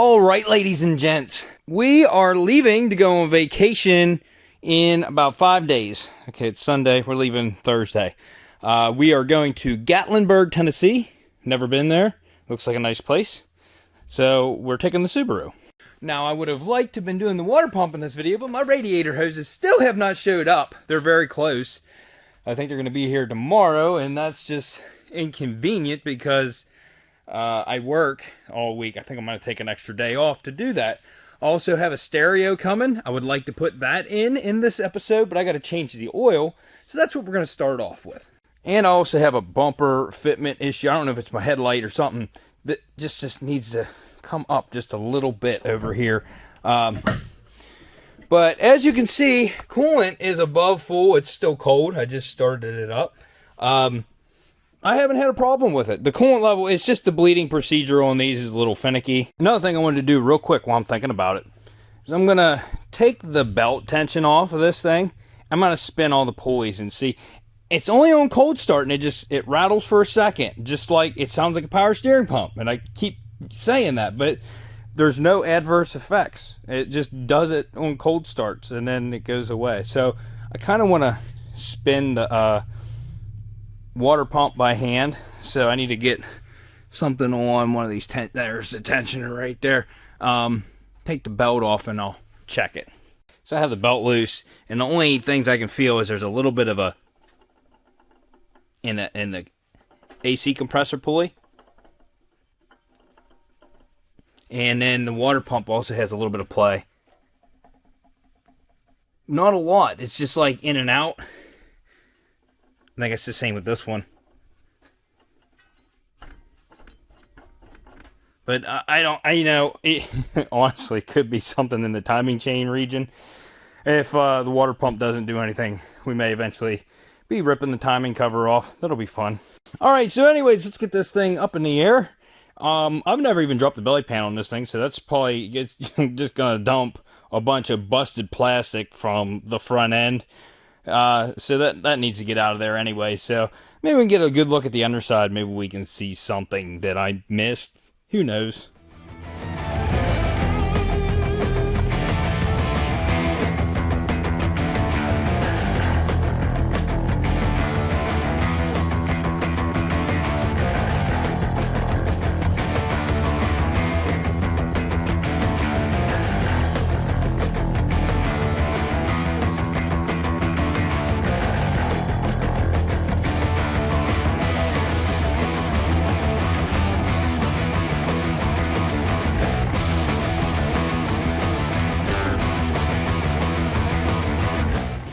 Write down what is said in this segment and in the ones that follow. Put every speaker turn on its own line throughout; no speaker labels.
All right, ladies and gents, we are leaving to go on vacation in about 5 days. Okay, it's Sunday. We're leaving Thursday. We are going to Gatlinburg, Tennessee. Never been there. Looks like a nice place. So we're taking the Subaru. Now, I would have liked to have been doing the water pump in this video, but my radiator hoses still have not showed up. They're very close. I think they're going to be here tomorrow, and that's just inconvenient because I work all week. I think I'm going to take an extra day off to do that. I also have a stereo coming. I would like to put that in this episode, but I got to change the oil. So that's what we're going to start off with. And I also have a bumper fitment issue. I don't know if it's my headlight or something that just needs to come up just a little bit over here. But as you can see, coolant is above full. It's still cold. I just started it up. I haven't had a problem with it. The coolant level, it's just the bleeding procedure on these is a little finicky. Another thing I wanted to do real quick while I'm thinking about it is I'm going to take the belt tension off of this thing. I'm going to spin all the pulleys and see. It's only on cold start and it rattles for a second. Just like it sounds like a power steering pump. And I keep saying that, but there's no adverse effects. It just does it on cold starts and then it goes away. So I kind of want to spin the water pump by hand, so I need to get something on one of these there's the tensioner right there. Take the belt off and I'll check it. So I have the belt loose, and the only things I can feel is there's a little bit of a in the AC compressor pulley, and then the water pump also has a little bit of play. Not a lot. It's just like in and out. I think it's the same with this one. But it honestly could be something in the timing chain region. If the water pump doesn't do anything, we may eventually be ripping the timing cover off. That'll be fun. Alright, so anyways, let's get this thing up in the air. I've never even dropped the belly pan on this thing, so that's probably just going to dump a bunch of busted plastic from the front end. So that needs to get out of there anyway. So maybe we can get a good look at the underside. Maybe we can see something that I missed. Who knows?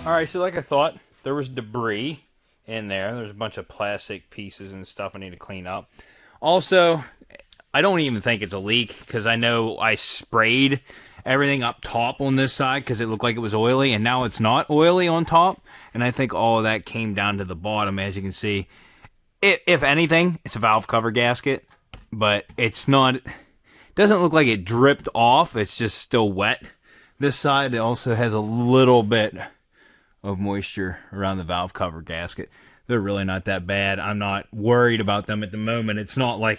Alright, so like I thought, there was debris in there. There's a bunch of plastic pieces and stuff I need to clean up. Also, I don't even think it's a leak because I know I sprayed everything up top on this side because it looked like it was oily, and now it's not oily on top. And I think all of that came down to the bottom, as you can see. If anything, it's a valve cover gasket, but it's not. It doesn't look like it dripped off. It's just still wet. This side also has a little bit of moisture around the valve cover gasket. They're really not that bad. I'm not worried about them at the moment. It's not like,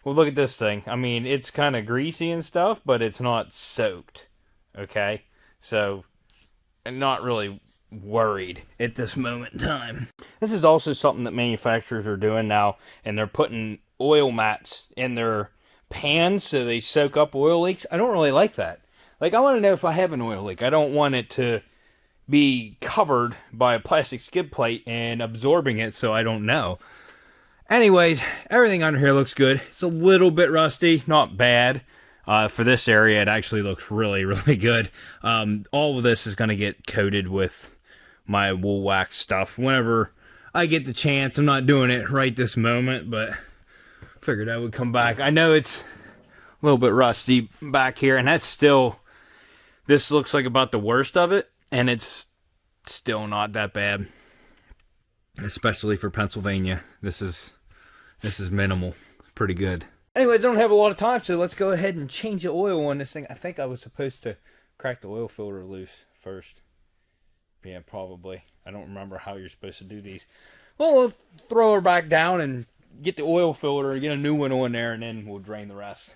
well, look at this thing. I mean, it's kind of greasy and stuff, but it's not soaked. Okay? So, I'm not really worried at this moment in time. This is also something that manufacturers are doing now, and they're putting oil mats in their pans so they soak up oil leaks. I don't really like that. Like, I want to know if I have an oil leak. I don't want it to be covered by a plastic skid plate and absorbing it, so I don't know. Anyways, everything under here looks good. It's a little bit rusty, not bad. For this area, it actually looks really, really good. All of this is going to get coated with my wool wax stuff whenever I get the chance. I'm not doing it right this moment, but figured I would come back. I know it's a little bit rusty back here, and that's still, this looks like about the worst of it. And it's still not that bad, especially for Pennsylvania. This is minimal. Pretty good. Anyways, I don't have a lot of time, so let's go ahead and change the oil on this thing. I think I was supposed to crack the oil filter loose first. Yeah, probably. I don't remember how you're supposed to do these. Well, we'll throw her back down and get the oil filter, get a new one on there, and then we'll drain the rest.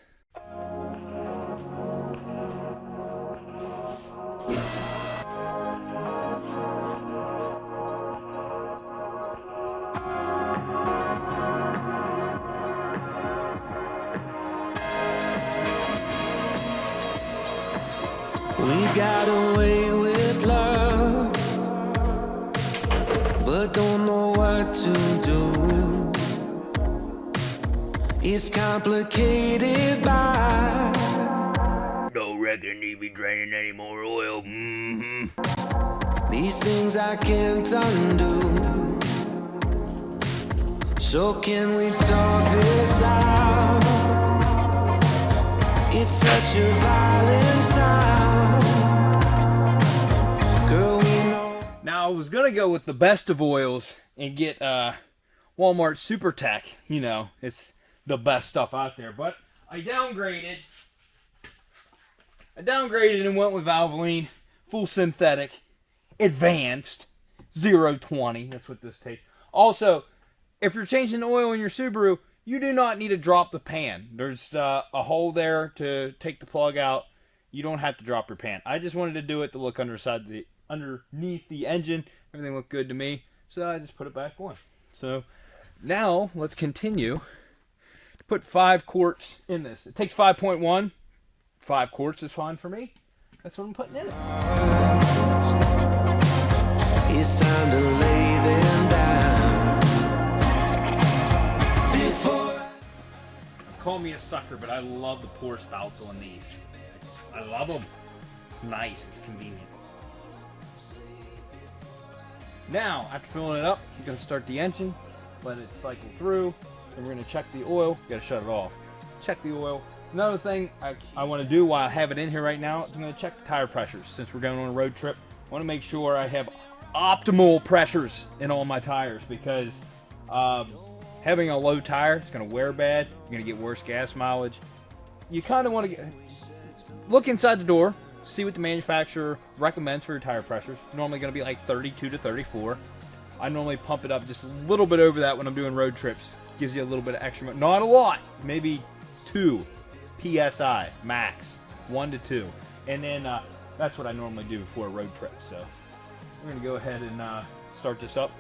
got away with love, but don't know what to do. It's complicated by
don't reckon need be draining any more oil.
these things I can't undo. So can we talk this out? It's such a violent sound. Girl, we know.
Now I was gonna go with the best of oils and get Walmart Super Tech. You know, it's the best stuff out there. But I downgraded and went with Valvoline full synthetic, advanced 020. That's what this takes. Also, if you're changing the oil in your Subaru, you do not need to drop the pan. There's a hole there to take the plug out. You don't have to drop your pan. I just wanted to do it to look underneath the engine. Everything looked good to me, so I just put it back on. So now let's continue to put 5 quarts in this. It takes 5.1. 5 quarts is fine for me. That's what I'm putting in it.
It's time to lay them down.
Call me a sucker, but I love the pour spouts on these. I love them. It's nice. It's convenient. Now, after filling it up, you're going to start the engine, let it cycle through, and we're going to check the oil. You got to shut it off. Check the oil. Another thing I want to do while I have it in here right now is I'm going to check the tire pressures. Since we're going on a road trip, I want to make sure I have optimal pressures in all my tires, because having a low tire, it's going to wear bad. You're going to get worse gas mileage. You kind of want to look inside the door, see what the manufacturer recommends for your tire pressures. Normally going to be like 32 to 34. I normally pump it up just a little bit over that when I'm doing road trips. Gives you a little bit of extra, not a lot, maybe 2 PSI max, 1 to 2. And then that's what I normally do for a road trip. So we're going to go ahead and start this up,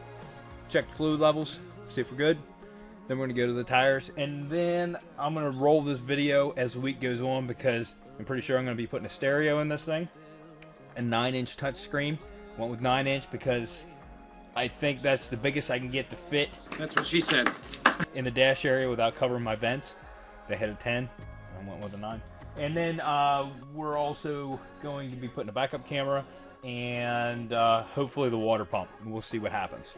check the fluid levels, see if we're good. Then we're going to go to the tires, and then I'm going to roll this video as the week goes on, because I'm pretty sure I'm going to be putting a stereo in this thing. A 9-inch touchscreen. Went with 9-inch because I think that's the biggest I can get to fit.
That's what she said.
In the dash area without covering my vents. They had a 10. I went with a 9. And then we're also going to be putting a backup camera and hopefully the water pump. We'll see what happens.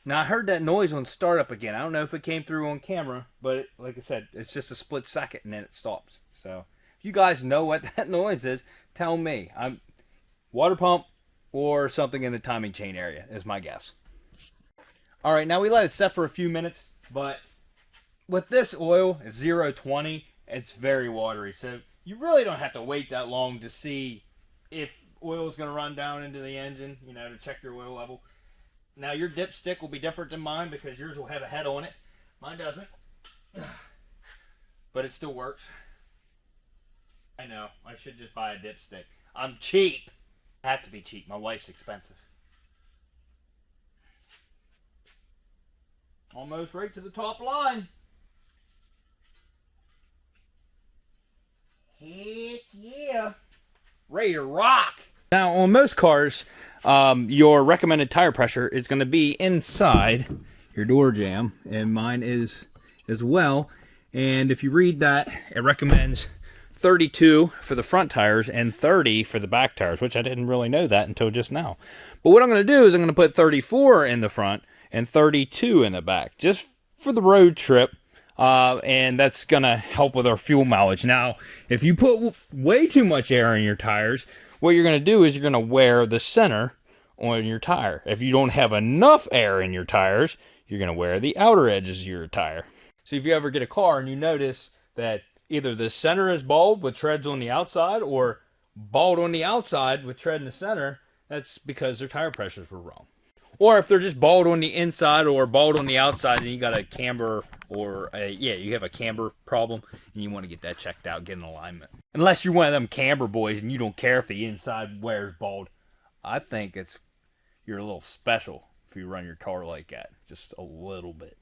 Now, I heard that noise on startup again. I don't know if it came through on camera, but like I said, it's just a split second and then it stops. So, if you guys know what that noise is, tell me. I'm water pump or something in the timing chain area is my guess. All right, now we let it set for a few minutes, but with this oil, it's 020, it's very watery. So, you really don't have to wait that long to see if oil is going to run down into the engine, you know, to check your oil level. Now, your dipstick will be different than mine because yours will have a head on it. Mine doesn't. But it still works. I know. I should just buy a dipstick. I'm cheap. I have to be cheap. My wife's expensive. Almost right to the top line. Heck yeah. Ready to rock. Now, on most cars, your recommended tire pressure is going to be inside your door jamb, and mine is as well. And if you read that, it recommends 32 for the front tires and 30 for the back tires, which I didn't really know that until just now. But what I'm going to do is I'm going to put 34 in the front and 32 in the back, just for the road trip. And that's going to help with our fuel mileage. Now, if you put way too much air in your tires, what you're going to do is you're going to wear the center on your tire. If you don't have enough air in your tires, you're going to wear the outer edges of your tire. So if you ever get a car and you notice that either the center is bald with treads on the outside or bald on the outside with tread in the center, that's because their tire pressures were wrong. Or if they're just bald on the inside or bald on the outside and you got a camber or you have a camber problem and you want to get that checked out, get an alignment. Unless you're one of them camber boys and you don't care if the inside wears bald. I think you're a little special if you run your car like that. Just a little bit.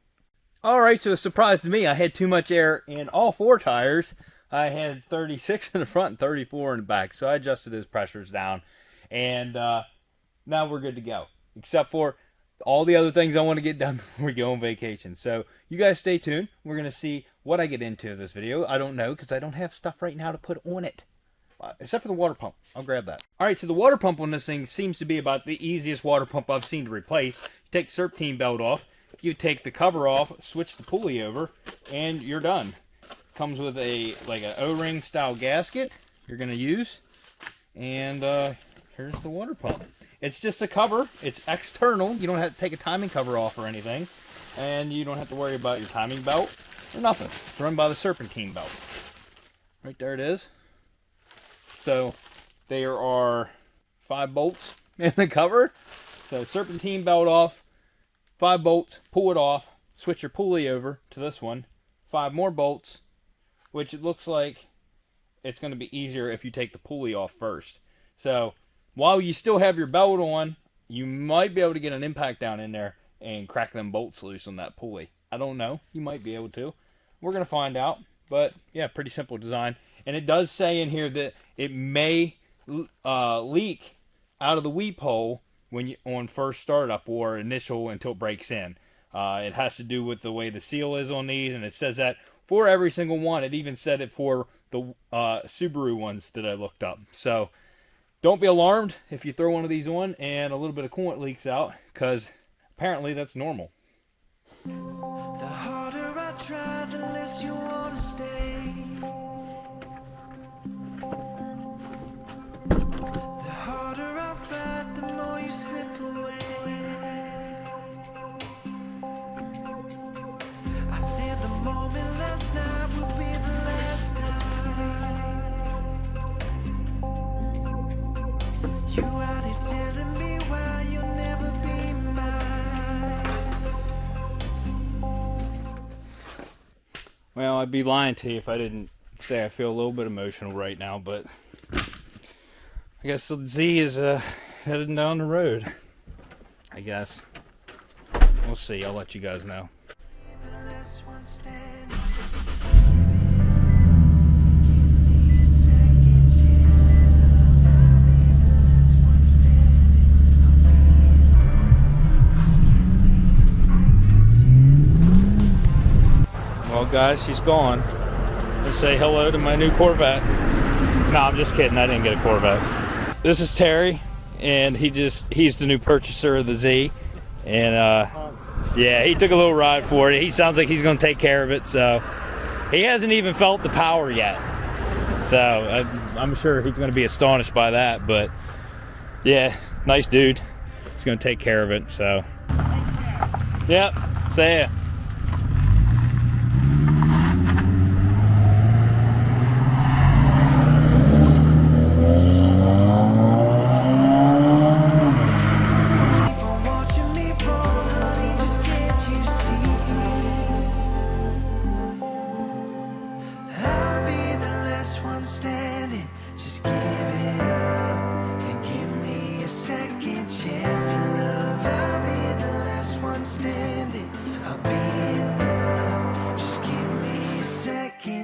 Alright, so a surprise to me, I had too much air in all 4 tires. I had 36 in the front and 34 in the back. So I adjusted those pressures down. And now we're good to go. Except for all the other things I want to get done before we go on vacation. So you guys stay tuned. We're going to see what I get into in this video. I don't know because I don't have stuff right now to put on it. Except for the water pump. I'll grab that. Alright, so the water pump on this thing seems to be about the easiest water pump I've seen to replace. You take the serpentine belt off. You take the cover off, switch the pulley over, and you're done. Comes with an O-ring style gasket you're going to use. And here's the water pump. It's just a cover. It's external. You don't have to take a timing cover off or anything. And you don't have to worry about your timing belt or nothing. It's run by the serpentine belt. Right there it is. So there are 5 bolts in the cover. So serpentine belt off, 5 bolts, pull it off, switch your pulley over to this one, 5 more bolts, which it looks like it's going to be easier if you take the pulley off first. So while you still have your belt on, you might be able to get an impact down in there and crack them bolts loose on that pulley. I don't know. You might be able to. We're going to find out. But yeah, pretty simple design. And it does say in here that it may leak out of the weep hole when you on first startup or initial until it breaks in. It has to do with the way the seal is on these, and it says that for every single one. It even said it for the Subaru ones that I looked up. So don't be alarmed if you throw one of these on and a little bit of coolant leaks out, because apparently that's normal.
The harder I try, the less you want to stay. The harder I fight, the more you slip away. I said the moment last night will be the last time. You out here telling me why you'll never be mine.
Well, I'd be lying to you if I didn't say I feel a little bit emotional right now, but I guess the Z is heading down the road. I guess. We'll see. I'll let you guys know. Well, guys, she's gone. Let's say hello to my new Corvette. No, I'm just kidding. I didn't get a Corvette. This is Terry, and he's the new purchaser of the Z. And yeah, he took a little ride for it. He sounds like he's going to take care of it. So he hasn't even felt the power yet. So I'm sure he's going to be astonished by that. But yeah, nice dude. He's going to take care of it. So yep, see ya.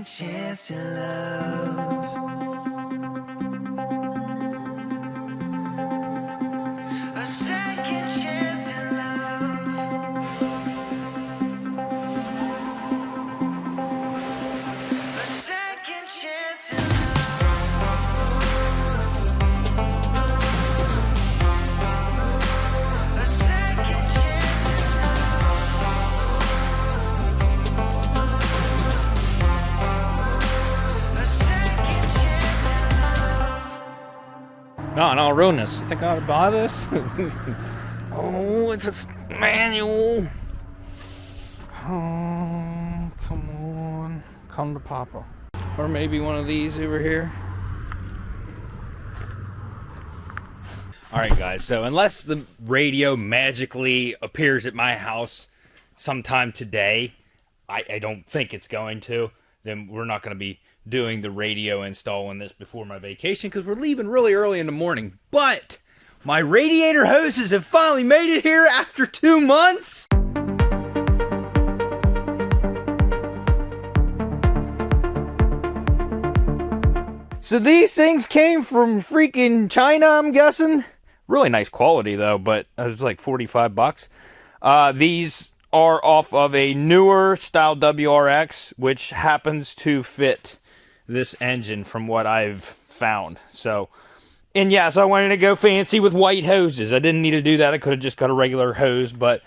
Chance to love. A second chance in love. A second chance in love. A second chance in
No, I'll ruin this. You think I ought to buy this? Oh, it's a manual. Oh, come on. Come to Papa. Or maybe one of these over here. Alright, guys. So, unless the radio magically appears at my house sometime today, I don't think it's going to, then we're not going to be doing the radio install on this before my vacation because we're leaving really early in the morning. But My radiator hoses have finally made it here after 2 months. So these things came from freaking China, I'm guessing. Really nice quality though, but it was like 45 bucks. These are off of a newer style WRX, which happens to fit this engine from what I've found. So, and yes, I wanted to go fancy with white hoses. I didn't need to do that. I could have just got a regular hose, but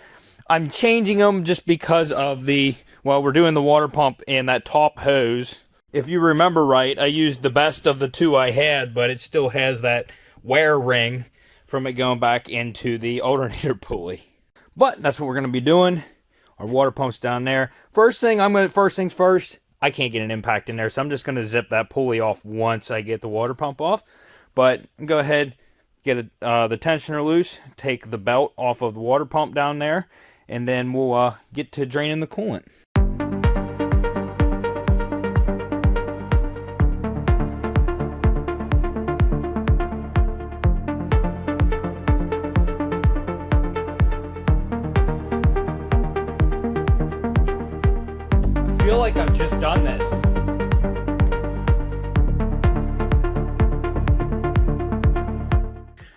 I'm changing them just because of we're doing the water pump and that top hose. If you remember right, I used the best of the two I had, but it still has that wear ring from it going back into the alternator pulley. But that's what we're going to be doing. Our water pump's down there. First things first, I can't get an impact in there, so I'm just going to zip that pulley off once I get the water pump off. But go ahead, get the tensioner loose, take the belt off of the water pump down there, and then we'll get to draining the coolant. I feel like I've just done this.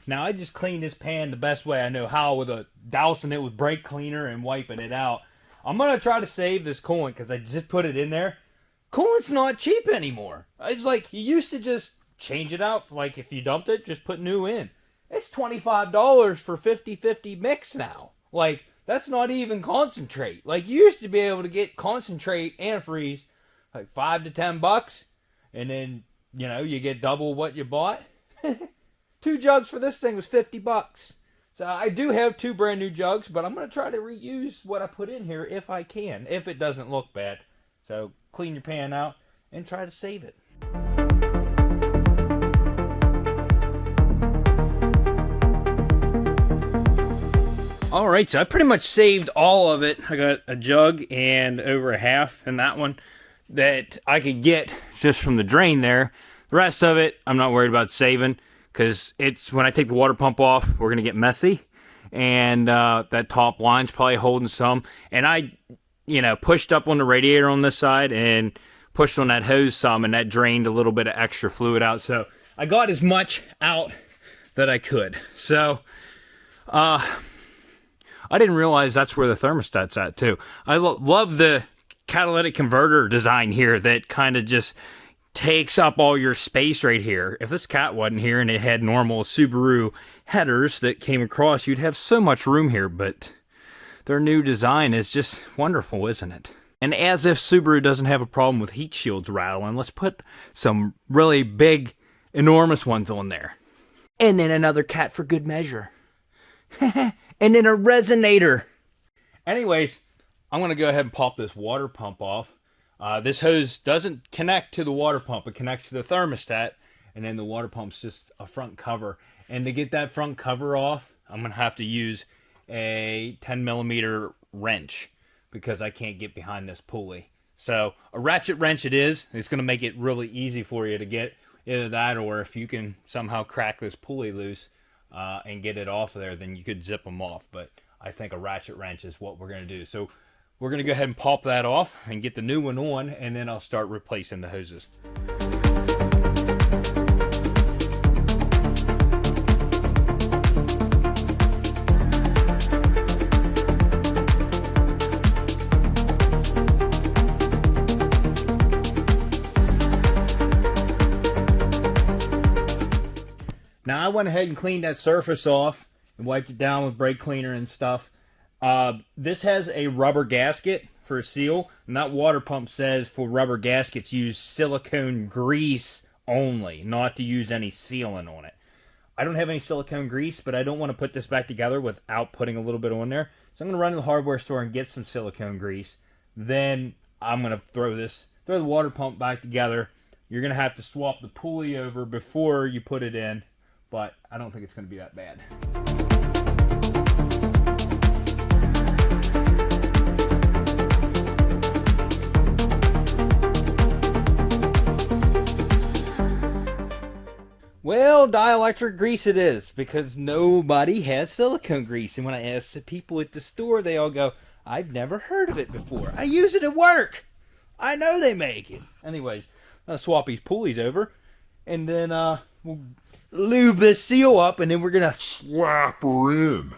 Now I just cleaned this pan the best way I know how, with dousing it with brake cleaner and wiping it out. I'm gonna try to save this coolant because I just put it in there. Coolant's not cheap anymore. It's like you used to just change it out. Like if you dumped it, just put new in. It's $25 for 50-50 mix now. Like, that's not even concentrate. Like, you used to be able to get concentrate antifreeze like $5 to $10, and then, you get double what you bought. 2 jugs for this thing was $50. So I do have 2 brand new jugs, but I'm going to try to reuse what I put in here if I can, if it doesn't look bad. So clean your pan out and try to save it. Alright, so I pretty much saved all of it. I got a jug and over a half in that one that I could get just from the drain there. The rest of it, I'm not worried about saving, because it's when I take the water pump off, we're going to get messy. And that top line's probably holding some. And I, pushed up on the radiator on this side and pushed on that hose some, and that drained a little bit of extra fluid out. So I got as much out that I could. So, I didn't realize that's where the thermostat's at, too. I love the catalytic converter design here that kind of just takes up all your space right here. If this cat wasn't here and it had normal Subaru headers that came across, you'd have so much room here, but their new design is just wonderful, isn't it? And as if Subaru doesn't have a problem with heat shields rattling, let's put some really big, enormous ones on there. And then another cat for good measure. And then a resonator. Anyways, I'm going to go ahead and pop this water pump off. This hose doesn't connect to the water pump. It connects to the thermostat, and then the water pump's just a front cover. And to get that front cover off, I'm going to have to use a 10mm wrench because I can't get behind this pulley. So a ratchet wrench it is. It's going to make it really easy for you to get either that, or if you can somehow crack this pulley loose and get it off of there, then you could zip them off. But I think a ratchet wrench is what we're going to do. So we're going to go ahead and pop that off and get the new one on, and then I'll start replacing the hoses. Now I went ahead and cleaned that surface off and wiped it down with brake cleaner and stuff. This has a rubber gasket for a seal, and that water pump says for rubber gaskets use silicone grease only, not to use any sealant on it. I don't have any silicone grease, but I don't want to put this back together without putting a little bit on there. So I'm going to run to the hardware store and get some silicone grease. Then I'm going to throw the water pump back together. You're going to have to swap the pulley over before you put it in, but I don't think it's going to be that bad. Well, well, dielectric grease it is, because nobody has silicone grease. And when I ask the people at the store, they all go, I've never heard of it before. I use it at work. I know they make it. Anyways, I'll swap these pulleys over, and then we'll lube this seal up, and then we're going to slap her in.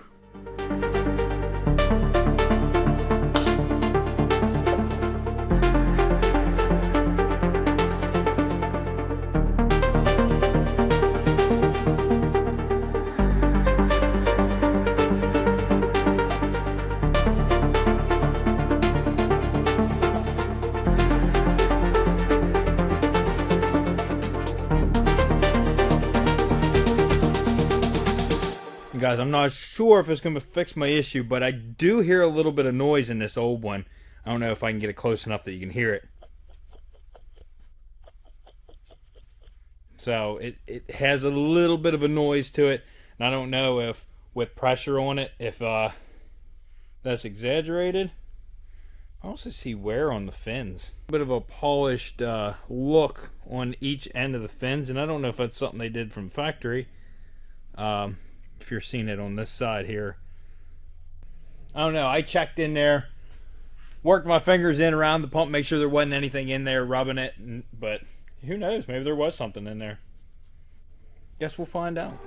Guys, I'm not sure if it's going to fix my issue, but I do hear a little bit of noise in this old one. I don't know if I can get it close enough that you can hear it. So it has a little bit of a noise to it, and I don't know if with pressure on it, if that's exaggerated. I also see wear on the fins. A bit of a polished look on each end of the fins, and I don't know if that's something they did from factory. If you're seeing it on this side here, I don't know. I checked in there, worked my fingers in around the pump, make sure there wasn't anything in there rubbing it, but who knows, maybe there was something in there. Guess we'll find out.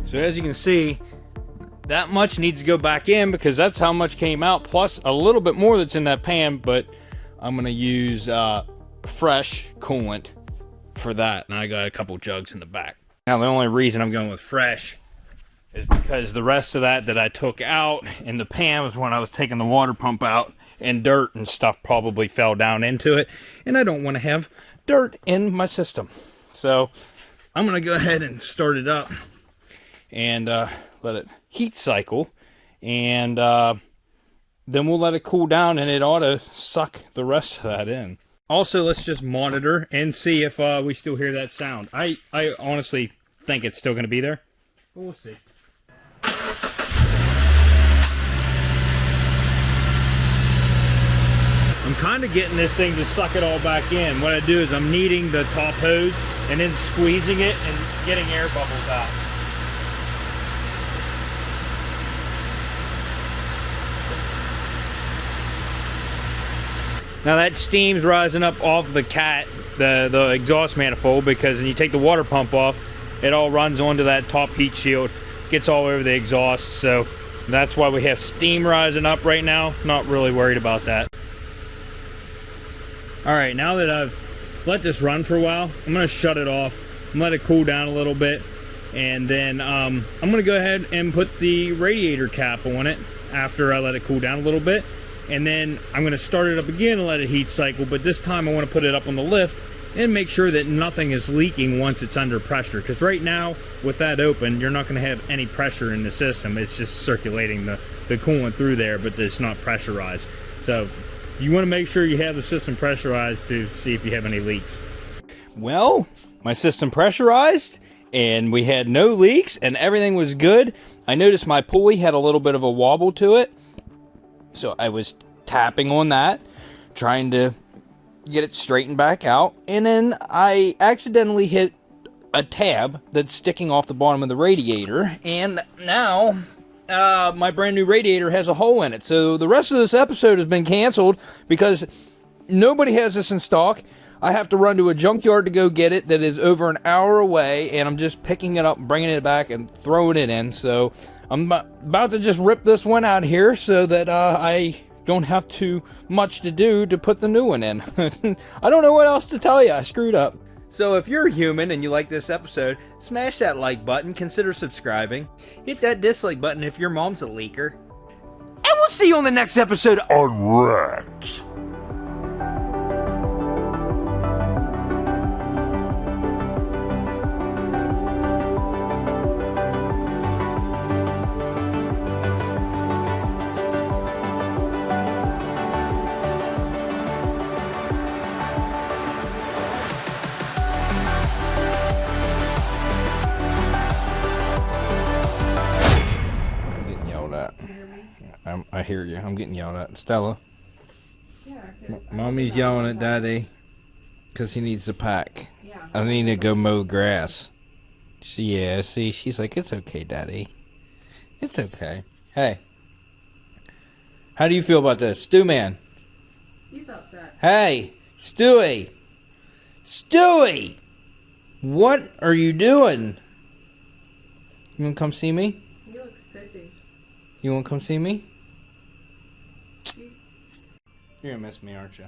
So as you can see, that much needs to go back in because that's how much came out, plus a little bit more that's in that pan, but I'm going to use fresh coolant for that, and I got a couple jugs in the back. Now the only reason I'm going with fresh is because the rest of that I took out in the pan was when I was taking the water pump out, and dirt and stuff probably fell down into it, and I don't want to have dirt in my system. So I'm going to go ahead and start it up and let it heat cycle, and then we'll let it cool down, and it ought to suck the rest of that in. Also, let's just monitor and see if we still hear that sound. I honestly think it's still going to be there, but we'll see. I'm kind of getting this thing to suck it all back in. What I do is I'm kneading the top hose and then squeezing it and getting air bubbles out. Now that steam's rising up off the the exhaust manifold, because when you take the water pump off, it all runs onto that top heat shield, gets all over the exhaust, so that's why we have steam rising up right now. Not really worried about that. Alright, now that I've let this run for a while, I'm going to shut it off and let it cool down a little bit, and then I'm going to go ahead and put the radiator cap on it after I let it cool down a little bit. And then I'm going to start it up again and let it heat cycle, but this time I want to put it up on the lift and make sure that nothing is leaking once it's under pressure. Because right now, with that open, you're not going to have any pressure in the system. It's just circulating the coolant through there, but it's not pressurized. So you want to make sure you have the system pressurized to see if you have any leaks. Well, my system pressurized, and we had no leaks, and everything was good. I noticed my pulley had a little bit of a wobble to it. So I was tapping on that, trying to get it straightened back out, and then I accidentally hit a tab that's sticking off the bottom of the radiator, and now my brand new radiator has a hole in it. So the rest of this episode has been canceled because nobody has this in stock. I have to run to a junkyard to go get it that is over an hour away, and I'm just picking it up, bringing it back, and throwing it in. So I'm about to just rip this one out here so that I don't have too much to do to put the new one in. I don't know what else to tell you. I screwed up. So if you're human and you like this episode, smash that like button, consider subscribing. Hit that dislike button if your mom's a leaker. And we'll see you on the next episode on Rex. hear you. I'm getting yelled at. Stella.
Yeah, 'cause I
Mommy's
think
yelling
about
at Daddy because he needs to pack.
Yeah.
I need to go mow grass. Yeah, see, she's like, it's okay, Daddy. It's okay. Hey. How do you feel about this? Stew Man.
He's upset.
Hey, Stewie. Stewie! What are you doing? You want to come see me?
He looks pissy.
You want to come see me? You're going to miss me, aren't you?